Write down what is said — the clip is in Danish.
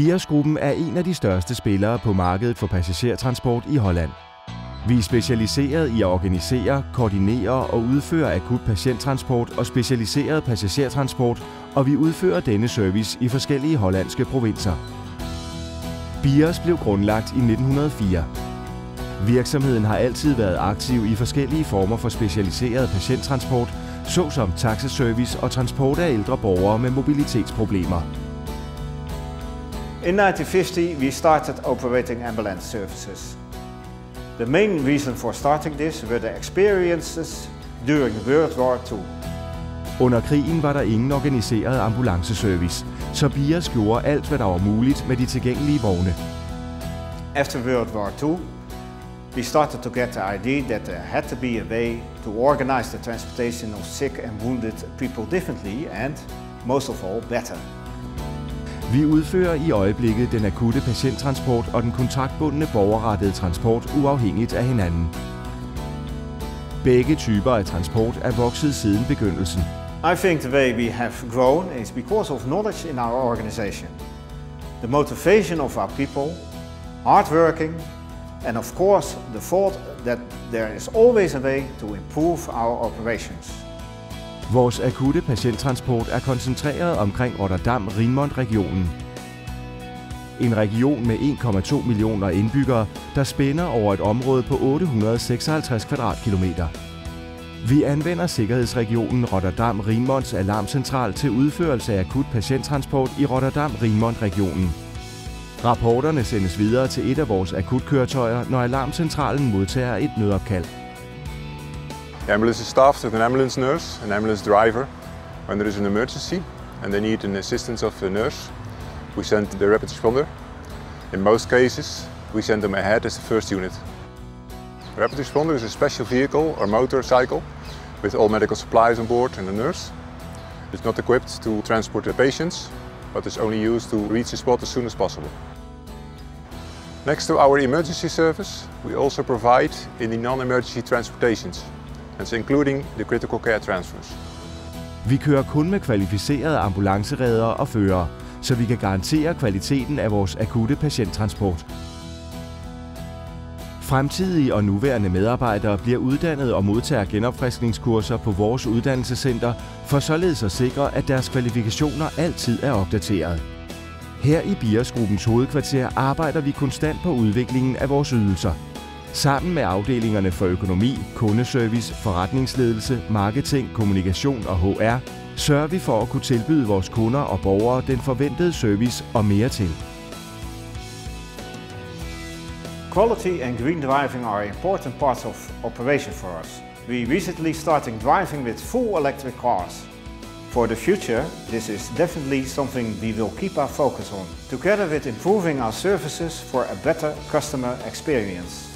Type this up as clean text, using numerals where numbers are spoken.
Bios-gruppen er en af de største spillere på markedet for passagertransport i Holland. Vi er specialiseret i at organisere, koordinere og udføre akut patienttransport og specialiseret passagertransport, og vi udfører denne service i forskellige hollandske provinser. Bios blev grundlagt i 1904. Virksomheden har altid været aktiv i forskellige former for specialiseret patienttransport, såsom taxaservice og transport af ældre borgere med mobilitetsproblemer. In 1950 we started operating ambulance services. The main reason for starting this were the experiences during World War II. Under krigen var der ingen organiseret ambulanceservice, så Bios gjorde alt, hvad der var muligt med de tilgængelige vogne. After World War II, we started to get the idea that there had to be a way to organize the transportation of sick and wounded people differently and, most of all, better. Vi udfører i øjeblikket den akutte patienttransport og den kontraktbundne borgerrettede transport uafhængigt af hinanden. Begge typer af transport er vokset siden begyndelsen. I think the way we have grown is because of knowledge in our organization. The motivation of our people, hard working, and of course the thought that there is always a way to improve our operations. Vores akutte patienttransport er koncentreret omkring Rotterdam-Rijnmond-regionen. En region med 1,2 millioner indbyggere, der spænder over et område på 856 kvadratkilometer. Vi anvender sikkerhedsregionen Rotterdam-Rijnmonds alarmcentral til udførelse af akut patienttransport i Rotterdam-Rijnmond-regionen. Rapporterne sendes videre til et af vores akutkøretøjer, når alarmcentralen modtager et nødopkald. The ambulance is staffed with an ambulance nurse, an ambulance driver. When there is an emergency and they need an assistance of a nurse, we send the rapid responder. In most cases, we send them ahead as the first unit. The rapid responder is a special vehicle or motorcycle with all medical supplies on board and a nurse. It's not equipped to transport the patients, but is only used to reach the spot as soon as possible. Next to our emergency service, we also provide in the non-emergency transportations, and including the critical care transfers. Vi kører kun med kvalificerede ambulancereddere og førere, så vi kan garantere kvaliteten af vores akutte patienttransport. Fremtidige og nuværende medarbejdere bliver uddannet og modtager genopfriskningskurser på vores uddannelsescenter, for således at sikre, at deres kvalifikationer altid er opdateret. Her i Bios-gruppens hovedkvarter arbejder vi konstant på udviklingen af vores ydelser. Sammen med afdelingerne for økonomi, kundeservice, forretningsledelse, marketing, kommunikation og HR, sørger vi for at kunne tilbyde vores kunder og borgere den forventede service og mere til. Quality and green driving are important parts of operation for us. We recently started driving with full electric cars. For the future, this is definitely something we will keep our focus on, together with improving our services for a better customer experience.